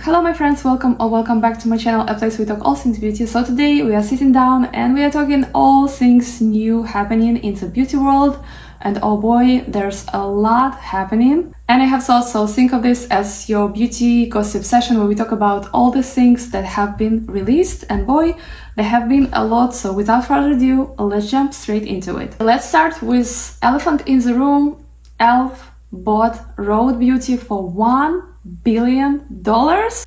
Hello my friends, welcome or welcome back to my channel, a place we talk all things beauty. So today we are sitting down and we are talking all things new happening in the beauty world. And oh boy, there's a lot happening. And I have thought, so think of this as your beauty gossip session where we talk about all the things that have been released. And boy, there have been a lot. So without further ado, let's jump straight into it. Let's start with elephant in the room. e.l.f. bought Rhode Beauty for $1 billion.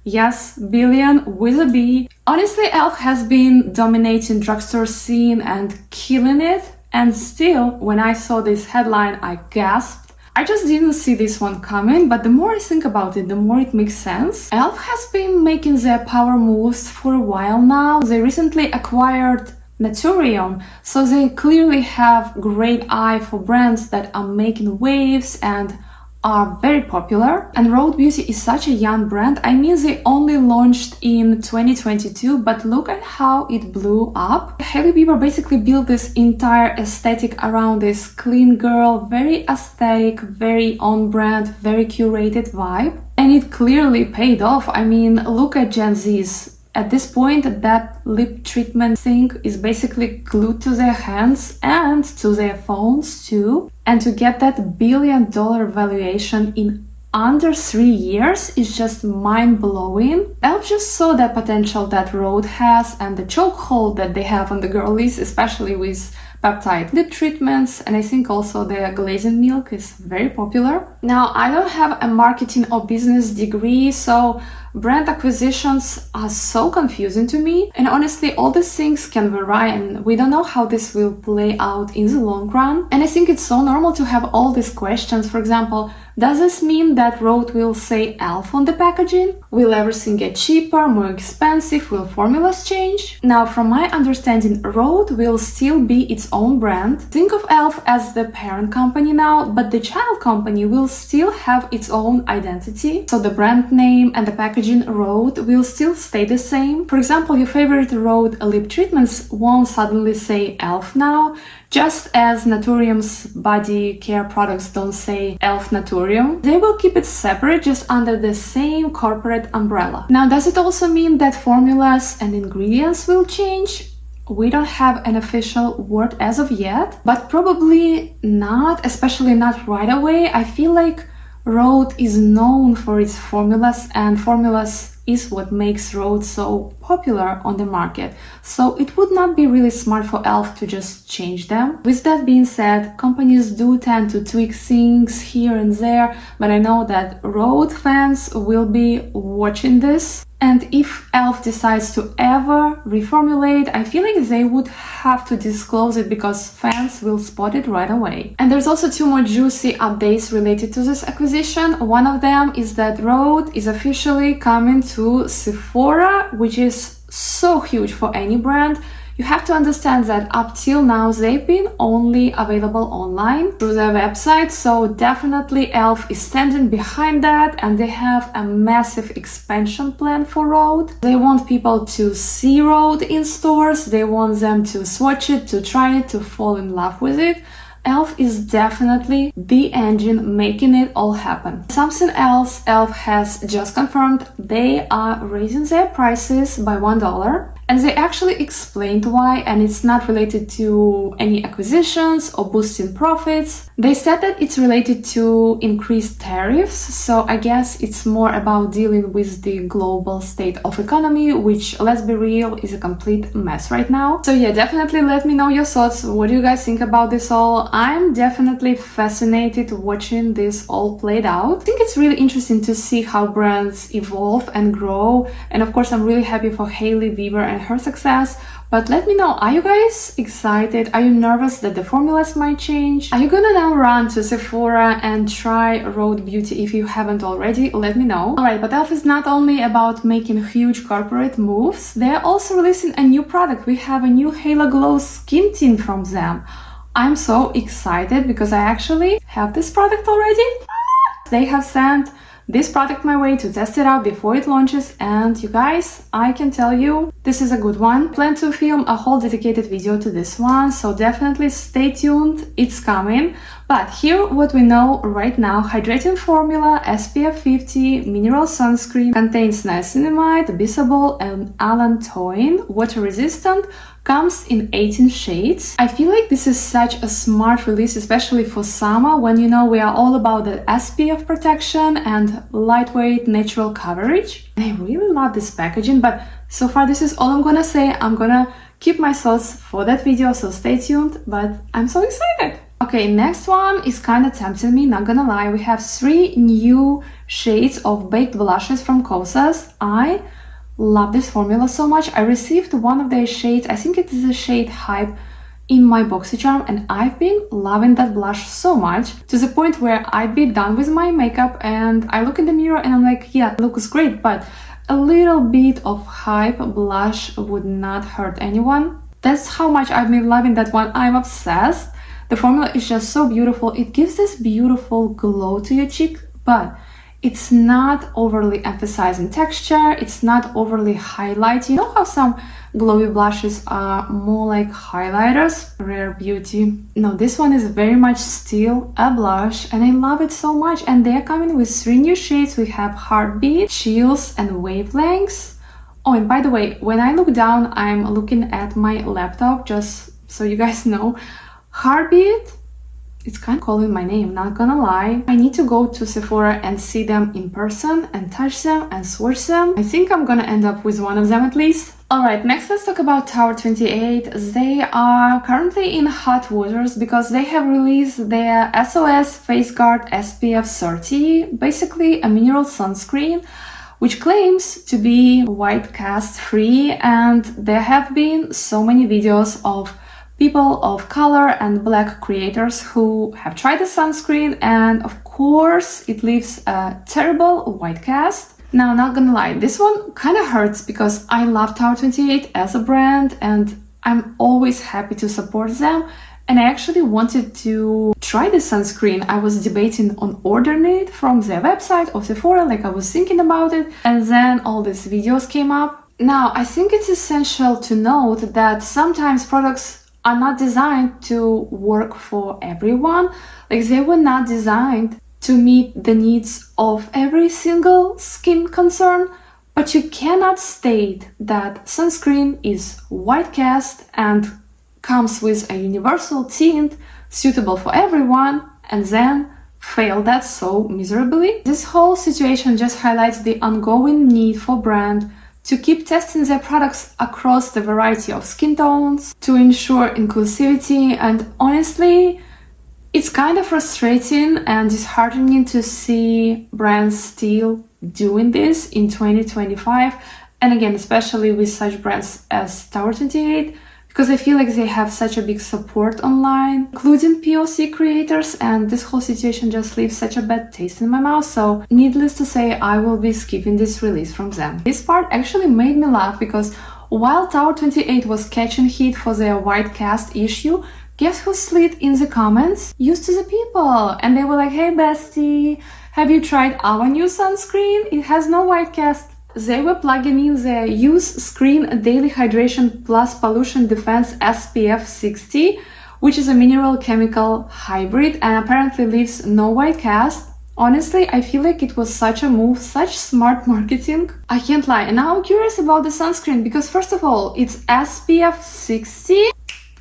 Yes, billion with a B. Honestly, e.l.f. has been dominating drugstore scene and killing it. And still, when I saw this headline, I gasped. I just didn't see this one coming, but the more I think about it, the more it makes sense. e.l.f. has been making their power moves for a while now. They recently acquired Nette, so they clearly have great eye for brands that are making waves and are very popular. And Rhode Beauty is such a young brand. I mean, they only launched in 2022, but look at how it blew up. Hailey Bieber basically built this entire aesthetic around this clean girl, very aesthetic, very on-brand, very curated vibe. And it clearly paid off. I mean, look at Gen Z's. At this point, that lip treatment thing is basically glued to their hands and to their phones too. And to get that $1 billion valuation in under 3 years is just mind-blowing. e.l.f. just saw the potential that Rhode has and the chokehold that they have on the girlies, especially with peptide lip treatments, and I think also their glazing milk is very popular. Now, I don't have a marketing or business degree, so brand acquisitions are so confusing to me, and honestly all these things can vary and we don't know how this will play out in the long run. And I think it's so normal to have all these questions. For example, does this mean that Rhode will say e.l.f. on the packaging? Will everything get cheaper, more expensive? Will formulas change? Now, from my understanding, Rhode will still be its own brand. Think of e.l.f. as the parent company now, but the child company will still have its own identity. So the brand name and the packaging Rhode will still stay the same. For example, your favorite Rhode lip treatments won't suddenly say e.l.f. now, just as Naturium's body care products don't say e.l.f. Naturium. They will keep it separate, just under the same corporate umbrella. Now, does it also mean that formulas and ingredients will change? We don't have an official word as of yet, but probably not, especially not right away. I feel like Rhode is known for its formulas, and formulas is what makes Rhode so popular on the market. So it would not be really smart for e.l.f. to just change them. With that being said, companies do tend to tweak things here and there, but I know that Rhode fans will be watching this. And if e.l.f. decides to ever reformulate, I feel like they would have to disclose it because fans will spot it right away. And there's also two more juicy updates related to this acquisition. One of them is that Rhode is officially coming to Sephora, which is so huge for any brand. You have to understand that up till now they've been only available online through their website, so definitely e.l.f. is standing behind that and they have a massive expansion plan for Rhode. They want people to see Rhode in stores, they want them to swatch it, to try it, to fall in love with it. e.l.f. is definitely the engine making it all happen. Something else, e.l.f. has just confirmed they are raising their prices by $1. And they actually explained why, and it's not related to any acquisitions or boosting profits. They said that it's related to increased tariffs, so I guess it's more about dealing with the global state of economy, which, let's be real, is a complete mess right now. So yeah, definitely let me know your thoughts. What do you guys think about this all? I'm definitely fascinated watching this all played out. I think it's really interesting to see how brands evolve and grow, and of course I'm really happy for Hailey Bieber and her success. But let me know, are you guys excited? Are you nervous that the formulas might change? Are you gonna now run to Sephora and try Rhode Beauty if you haven't already? Let me know. Alright, but e.l.f. is not only about making huge corporate moves, they're also releasing a new product. We have a new Halo Glow Skin Tint from them. I'm so excited because I actually have this product already. They have sent this product my way to test it out before it launches, and you guys, I can tell you this is a good one. I plan to film a whole dedicated video to this one, so definitely stay tuned, it's coming. But here what we know right now, hydrating formula, SPF 50, mineral sunscreen, contains niacinamide, bisabol and allantoin, water resistant, comes in 18 shades. I feel like this is such a smart release, especially for summer, when you know we are all about the SPF protection and lightweight natural coverage. And I really love this packaging, but so far this is all I'm gonna say. I'm gonna keep my thoughts for that video, so stay tuned, but I'm so excited. Okay, next one is kind of tempting me, not gonna lie. We have 3 new shades of baked blushes from Kosas. I love this formula so much. I received one of their shades, I think it is the shade Hype, in my BoxyCharm, and I've been loving that blush so much, to the point where I'd be done with my makeup and I look in the mirror and I'm like, yeah, it looks great, but a little bit of Hype blush would not hurt anyone. That's how much I've been loving that one. I'm obsessed. The formula is just so beautiful. It gives this beautiful glow to your cheek, but it's not overly emphasizing texture. It's not overly highlighting. You know how some glowy blushes are more like highlighters? Rare Beauty. No, this one is very much still a blush and I love it so much. And they're coming with 3 new shades. We have Heartbeat, Chills and Wavelengths. Oh, and by the way, when I look down, I'm looking at my laptop, just so you guys know. Heartbeat, it's kind of calling my name, not gonna lie. I need to go to Sephora and see them in person and touch them and swatch them. I think I'm gonna end up with one of them at least. Alright, next let's talk about Tower28. They are currently in hot waters because they have released their SOS FaceGuard SPF 30, basically a mineral sunscreen, which claims to be white cast free, and there have been so many videos of people of color and black creators who have tried the sunscreen, and of course it leaves a terrible white cast. Now, not gonna lie, this one kind of hurts because I love Tower28 as a brand and I'm always happy to support them, and I actually wanted to try the sunscreen. I was debating on ordering it from their website or Sephora, like I was thinking about it, and then all these videos came up. Now, I think it's essential to note that sometimes products are not designed to work for everyone. Like, they were not designed to meet the needs of every single skin concern, but you cannot state that sunscreen is white cast and comes with a universal tint suitable for everyone and then fail that so miserably. This whole situation just highlights the ongoing need for brand to keep testing their products across the variety of skin tones to ensure inclusivity, and honestly, it's kind of frustrating and disheartening to see brands still doing this in 2025, and again, especially with such brands as Tower28, because I feel like they have such a big support online, including POC creators, and this whole situation just leaves such a bad taste in my mouth, so needless to say, I will be skipping this release from them. This part actually made me laugh because while Tower28 was catching heat for their white cast issue, guess who slid in the comments? Used to the people, and they were like, hey bestie, have you tried our new sunscreen? It has no white cast. They were plugging in the Youthscreen Daily Hydration Plus Pollution Defense SPF 60, which is a mineral chemical hybrid and apparently leaves no white cast. Honestly, I feel like it was such a move, such smart marketing. I can't lie. And now I'm curious about the sunscreen because first of all, it's SPF 60.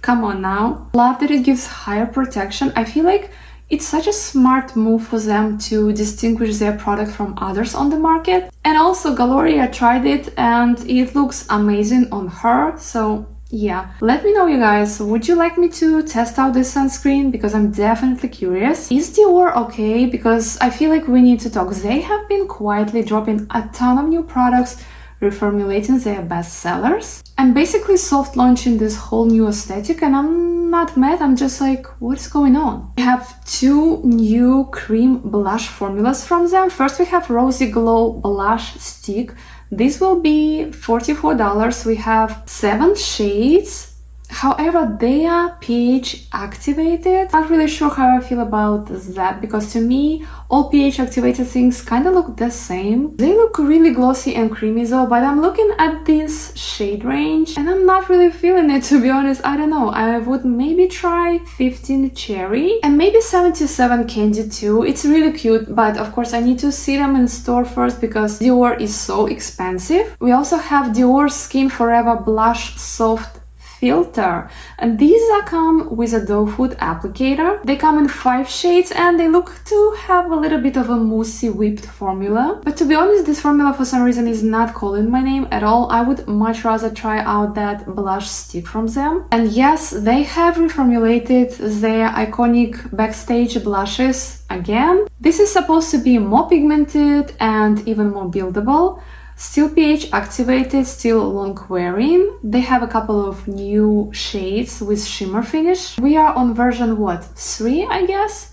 Come on now. Love that it gives higher protection. I feel like it's such a smart move for them to distinguish their product from others on the market. And also Gloria tried it and it looks amazing on her. So yeah, let me know you guys, would you like me to test out this sunscreen? Because I'm definitely curious. Is Dior okay? Because I feel like we need to talk. They have been quietly dropping a ton of new products, reformulating their best sellers, and basically soft launching this whole new aesthetic, and I'm not mad, I'm just like, what's going on? We have 2 new cream blush formulas from them. First we have Rosy Glow Blush Stick. This will be $44. We have 7 shades However, they are pH activated. Not really sure how I feel about that, because to me, all pH activated things kind of look the same. They look really glossy and creamy though, but I'm looking at this shade range and I'm not really feeling it, to be honest. I don't know. I would maybe try 15 Cherry and maybe 77 Candy too. It's really cute, but of course I need to see them in store first because Dior is so expensive. We also have Dior Skin Forever Blush Soft Filter, and these come with a doe foot applicator. They come in 5 shades and they look to have a little bit of a moussey whipped formula, but to be honest, this formula for some reason is not calling my name at all. I would much rather try out that blush stick from them. And yes, they have reformulated their iconic Backstage blushes again. This is supposed to be more pigmented and even more buildable. Still pH activated, still long wearing. They have a couple of new shades with shimmer finish. We are on version what, 3 I guess?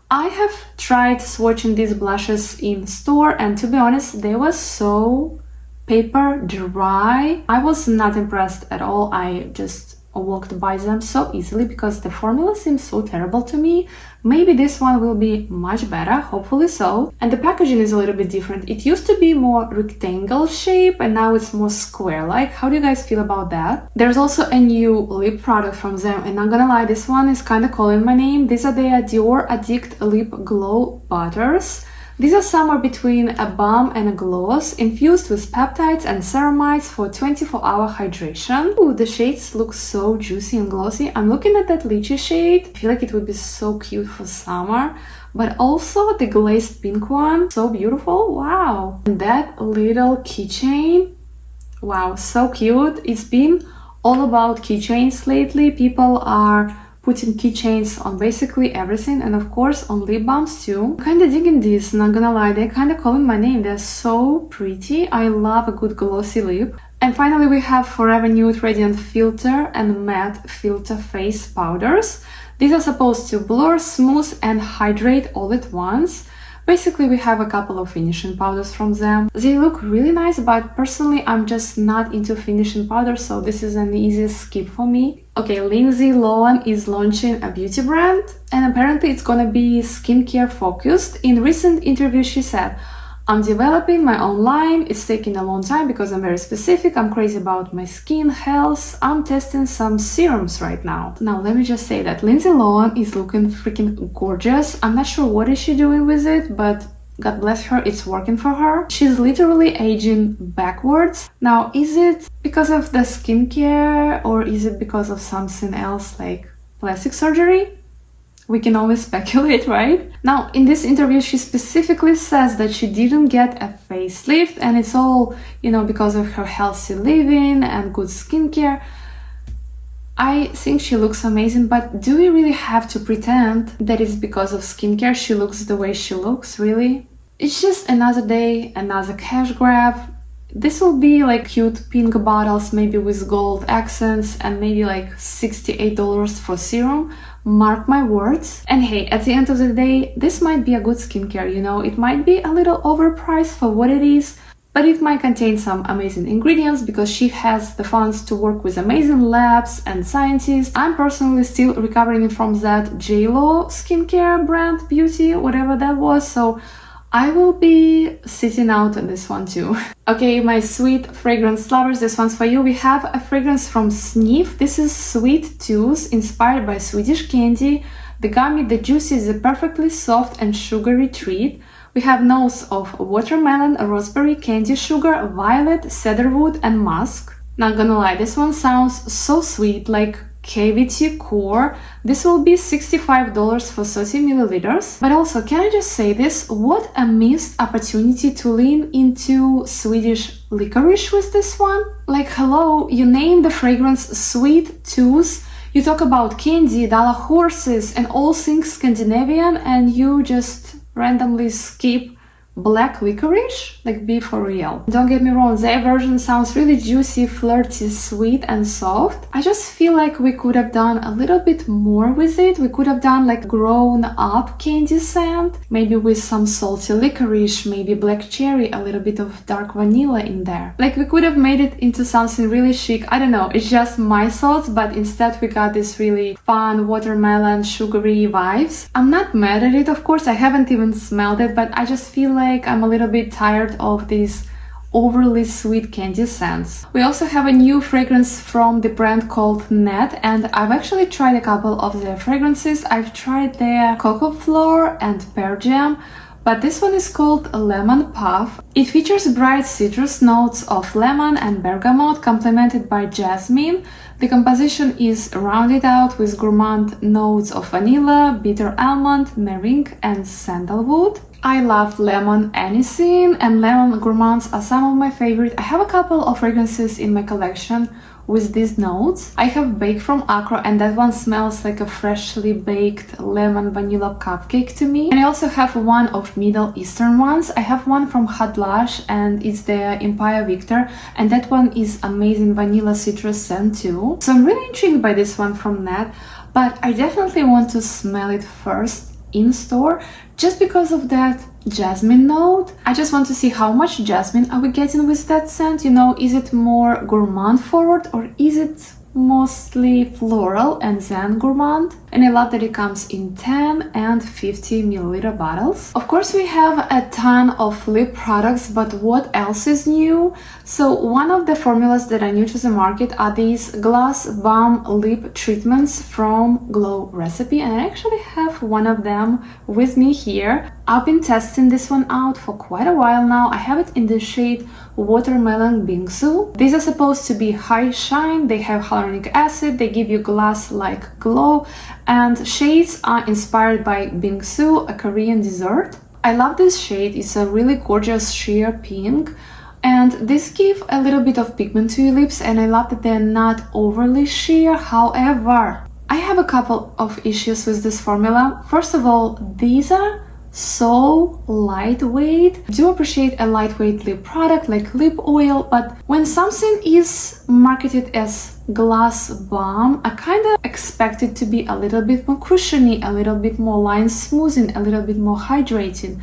I have tried swatching these blushes in store and to be honest, they were so paper dry. I was not impressed at all. I just walked by them so easily because the formula seems so terrible to me. Maybe this one will be much better, hopefully so. And the packaging is a little bit different. It used to be more rectangle shape and now it's more square-like. How do you guys feel about that? There's also a new lip product from them and I'm gonna lie, this one is kind of calling my name. These are their Dior Addict Lip Glow Butters. These are somewhere between a balm and a gloss, infused with peptides and ceramides for 24-hour hydration. Ooh, the shades look so juicy and glossy. I'm looking at that lychee shade. I feel like it would be so cute for summer. But also the glazed pink one, so beautiful, wow. And that little keychain, wow, so cute. It's been all about keychains lately. People are putting keychains on basically everything and of course on lip balms too. I'm kinda digging this, not gonna lie, they're kinda calling my name. They're so pretty. I love a good glossy lip. And finally we have Forever Nude Radiant Filter and Matte Filter Face Powders. These are supposed to blur, smooth and hydrate all at once. Basically, we have a couple of finishing powders from them. They look really nice, but personally, I'm just not into finishing powders, so this is an easy skip for me. Okay, Lindsay Lohan is launching a beauty brand, and apparently it's gonna be skincare focused. In recent interview, she said, I'm developing my own line. It's taking a long time because I'm very specific. I'm crazy about my skin health. I'm testing some serums right now. Now, let me just say that Lindsay Lohan is looking freaking gorgeous. I'm not sure what is she doing with it, but God bless her, it's working for her. She's literally aging backwards. Now, is it because of the skincare or is it because of something else like plastic surgery? We can always speculate, right? Now, in this interview, she specifically says that she didn't get a facelift and it's all, you know, because of her healthy living and good skincare. I think she looks amazing, but do we really have to pretend that it's because of skincare she looks the way she looks, really? It's just another day, another cash grab. This will be like cute pink bottles, maybe with gold accents and maybe like $68 for serum. Mark my words. And hey, at the end of the day, this might be a good skincare, you know, it might be a little overpriced for what it is, but it might contain some amazing ingredients because she has the funds to work with amazing labs and scientists. I'm personally still recovering from that J.Lo skincare brand beauty, whatever that was, so I will be sitting out on this one too. Okay, my sweet fragrance lovers, this one's for you. We have a fragrance from Snif. This is Sweet Tooth, inspired by Swedish candy. The gummy, the juice is a perfectly soft and sugary treat. We have notes of watermelon, raspberry, candy sugar, violet, cedarwood and musk. Not gonna lie, this one sounds so sweet, like cavity core. This will be $65 for 30 milliliters. But also, can I just say this? What a missed opportunity to lean into Swedish licorice with this one. Like, hello, you name the fragrance Sweet Tooth. You talk about candy, dollar horses and all things Scandinavian and you just randomly skip black licorice, like be for real. Don't get me wrong, their version sounds really juicy, flirty, sweet and soft. I just feel like we could have done a little bit more with it. We could have done like grown up candy scent, maybe with some salty licorice, maybe black cherry, a little bit of dark vanilla in there. Like we could have made it into something really chic. I don't know, it's just my thoughts, but instead we got this really fun watermelon sugary vibes. I'm not mad at it, of course, I haven't even smelled it, but I just feel like I'm a little bit tired of these overly sweet candy scents. We also have a new fragrance from the brand called Nette, and I've actually tried a couple of their fragrances. I've tried their Cocoa Floor and Pear Jam, but this one is called Lemon Puff. It features bright citrus notes of lemon and bergamot complemented by jasmine. The composition is rounded out with gourmand notes of vanilla, bitter almond, meringue and sandalwood. I love lemon anything, and lemon gourmands are some of my favorite. I have a couple of fragrances in my collection with these notes. I have Bake from Accra, and that one smells like a freshly baked lemon vanilla cupcake to me. And I also have one of Middle Eastern ones. I have one from Backlash, and it's the Empire Victor, and that one is amazing vanilla citrus scent too. So I'm really intrigued by this one from Nette, but I definitely want to smell it first in store just because of that jasmine note. I just want to see how much jasmine are we getting with that scent. You know, is it more gourmand forward or is it mostly floral and then gourmand? And I love that it comes in 10 and 50 milliliter bottles. Of course, we have a ton of lip products, but what else is new? So one of the formulas that are new to the market are these Gloss Balm lip treatments from Glow Recipe, and I actually have one of them with me here. I've been testing this one out for quite a while now. I have it in the shade Watermelon Bingsu. These are supposed to be high shine, they have hyaluronic acid, they give you glass-like glow, and shades are inspired by bingsu, a Korean dessert. I love this shade, it's a really gorgeous sheer pink, and this gives a little bit of pigment to your lips, and I love that they're not overly sheer. However, I have a couple of issues with this formula. First of all, these are so lightweight. I do appreciate a lightweight lip product like lip oil, but when something is marketed as gloss balm, I kind of expect it to be a little bit more cushiony, a little bit more line smoothing, a little bit more hydrating.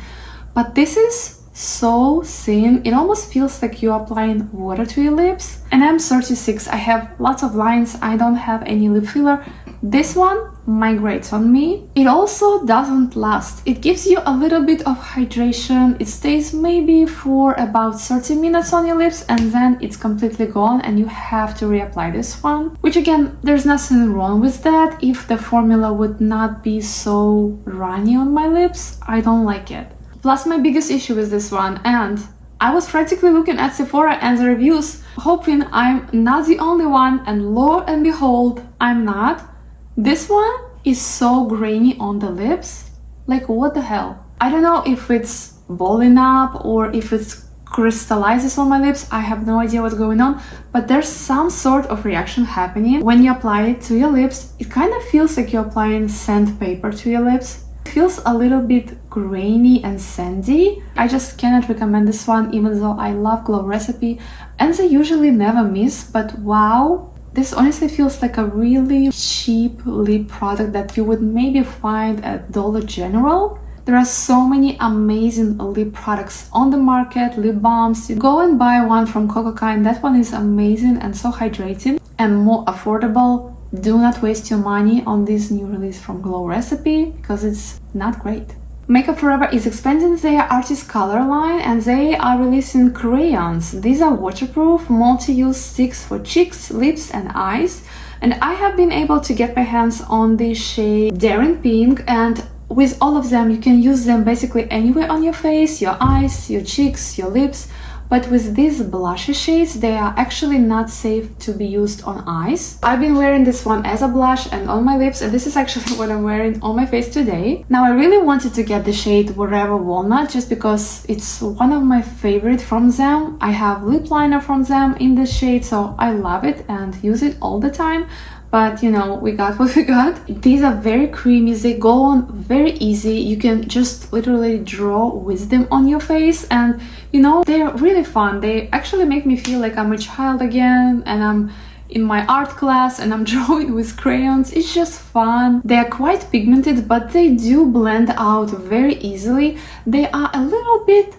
But this is so thin, it almost feels like you're applying water to your lips. And I'm 36, I have lots of lines, I don't have any lip filler. This one migrates on me. It also doesn't last. It gives you a little bit of hydration. It stays maybe for about 30 minutes on your lips and then it's completely gone and you have to reapply this one. Which again, there's nothing wrong with that. If the formula would not be so runny on my lips, I don't like it. Plus my biggest issue with this one, and I was frantically looking at Sephora and the reviews, hoping I'm not the only one, and lo and behold, I'm not. This one is so grainy on the lips, like what the hell? I don't know if it's balling up or if it crystallizes on my lips, I have no idea what's going on, but there's some sort of reaction happening when you apply it to your lips. It kind of feels like you're applying sandpaper to your lips. It feels a little bit grainy and sandy. I just cannot recommend this one, even though I love Glow Recipe and they usually never miss, but wow. This honestly feels like a really cheap lip product that you would maybe find at Dollar General. There are so many amazing lip products on the market, lip balms. You go and buy one from Coca and that one is amazing and so hydrating and more affordable. Do not waste your money on this new release from Glow Recipe because it's not great. Makeup Forever is expanding their artist color line and they are releasing crayons. These are waterproof, multi-use sticks for cheeks, lips and eyes. And I have been able to get my hands on the shade Daring Pink, and with all of them you can use them basically anywhere on your face, your eyes, your cheeks, your lips. But with these blushy shades, they are actually not safe to be used on eyes. I've been wearing this one as a blush and on my lips, and this is actually what I'm wearing on my face today. Now, I really wanted to get the shade Wherever Walnut just because it's one of my favorite from them. I have lip liner from them in this shade, so I love it and use it all the time. but you know, we got what we got. These are very creamy, they go on very easy. You can just literally draw with them on your face, and you know, they're really fun. They actually make me feel like I'm a child again and I'm in my art class and I'm drawing with crayons. It's just fun. They are quite pigmented, but they do blend out very easily. They are a little bit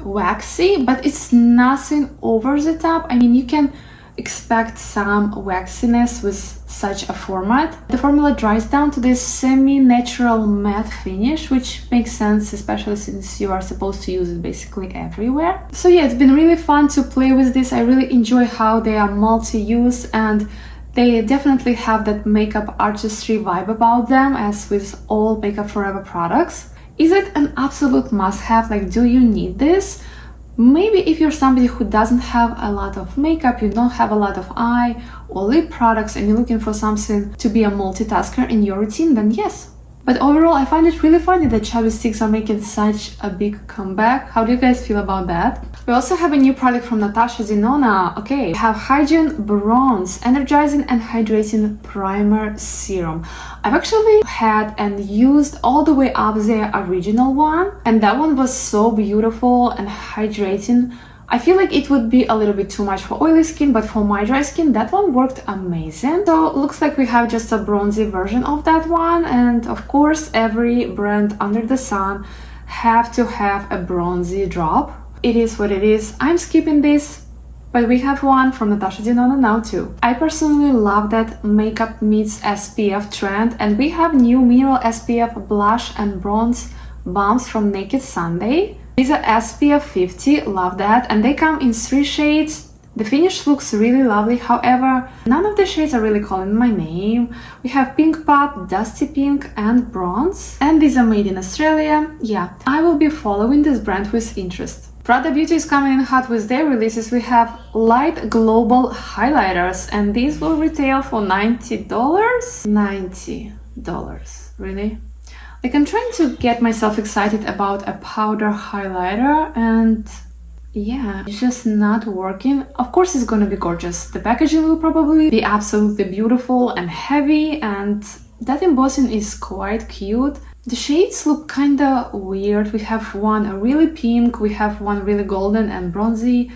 waxy, but it's nothing over the top. I mean, you can expect some waxiness with such a format. The formula dries down to this semi-natural matte finish, which makes sense, especially since you are supposed to use it basically everywhere. So yeah, it's been really fun to play with this. I really enjoy how they are multi-use, and they definitely have that makeup artistry vibe about them, as with all Makeup Forever products. Is it an absolute must-have? Like, do you need this? Maybe if you're somebody who doesn't have a lot of makeup, you don't have a lot of eye or lip products, and you're looking for something to be a multitasker in your routine, then yes. But overall, I find it really funny that chubby sticks are making such a big comeback. How do you guys feel about that? We also have a new product from Natasha, Denona. Okay, we have Hygiene Bronze Energizing and Hydrating Primer Serum. I've actually had and used all the way up their original one, and that one was so beautiful and hydrating. I feel like it would be a little bit too much for oily skin, but for my dry skin, that one worked amazing. So looks like we have just a bronzy version of that one, and of course every brand under the sun have to have a bronzy drop. It is what it is. I'm skipping this, but we have one from Natasha Denona now too. I personally love that makeup meets SPF trend, and we have new mineral SPF blush and bronze balms from Naked Sunday. These are SPF 50, love that, and they come in 3 shades. The finish looks really lovely, however, none of the shades are really calling my name. We have Pink Pop, Dusty Pink and Bronze, and these are made in Australia. Yeah, I will be following this brand with interest. Rhode Beauty is coming in hot with their releases. We have light global highlighters, and these will retail for $90. $90, really? Like, I'm trying to get myself excited about a powder highlighter, and yeah, it's just not working. Of course it's gonna be gorgeous. The packaging will probably be absolutely beautiful and heavy, and that embossing is quite cute. The shades look kinda weird. We have one really pink, we have one really golden and bronzy.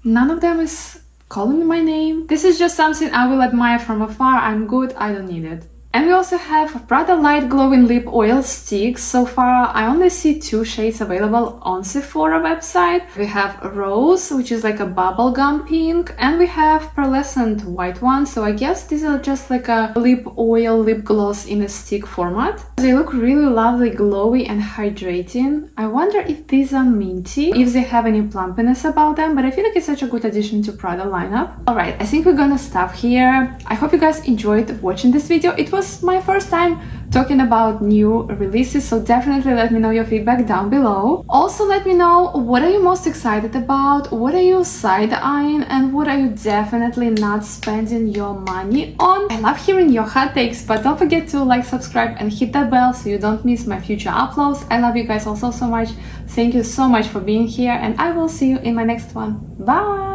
None of them is calling my name. This is just something I will admire from afar. I'm good, I don't need it. And we also have Prada Light Glowing Lip Oil Sticks. So far, I only see 2 shades available on Sephora website. We have Rose, which is like a bubblegum pink, and we have pearlescent white one. So I guess these are just like a lip oil, lip gloss in a stick format. They look really lovely, glowy and hydrating. I wonder if these are minty, if they have any plumpiness about them, but I feel like it's such a good addition to Prada lineup. Alright, I think we're gonna stop here. I hope you guys enjoyed watching this video. It was my first time talking about new releases, so definitely let me know your feedback down below. Also, let me know, what are you most excited about, what are you side-eyeing, and what are you definitely not spending your money on. I love hearing your hot takes, but don't forget to like, subscribe and hit that bell so you don't miss my future uploads. I love you guys also so much. Thank you so much for being here, and I will see you in my next one. Bye!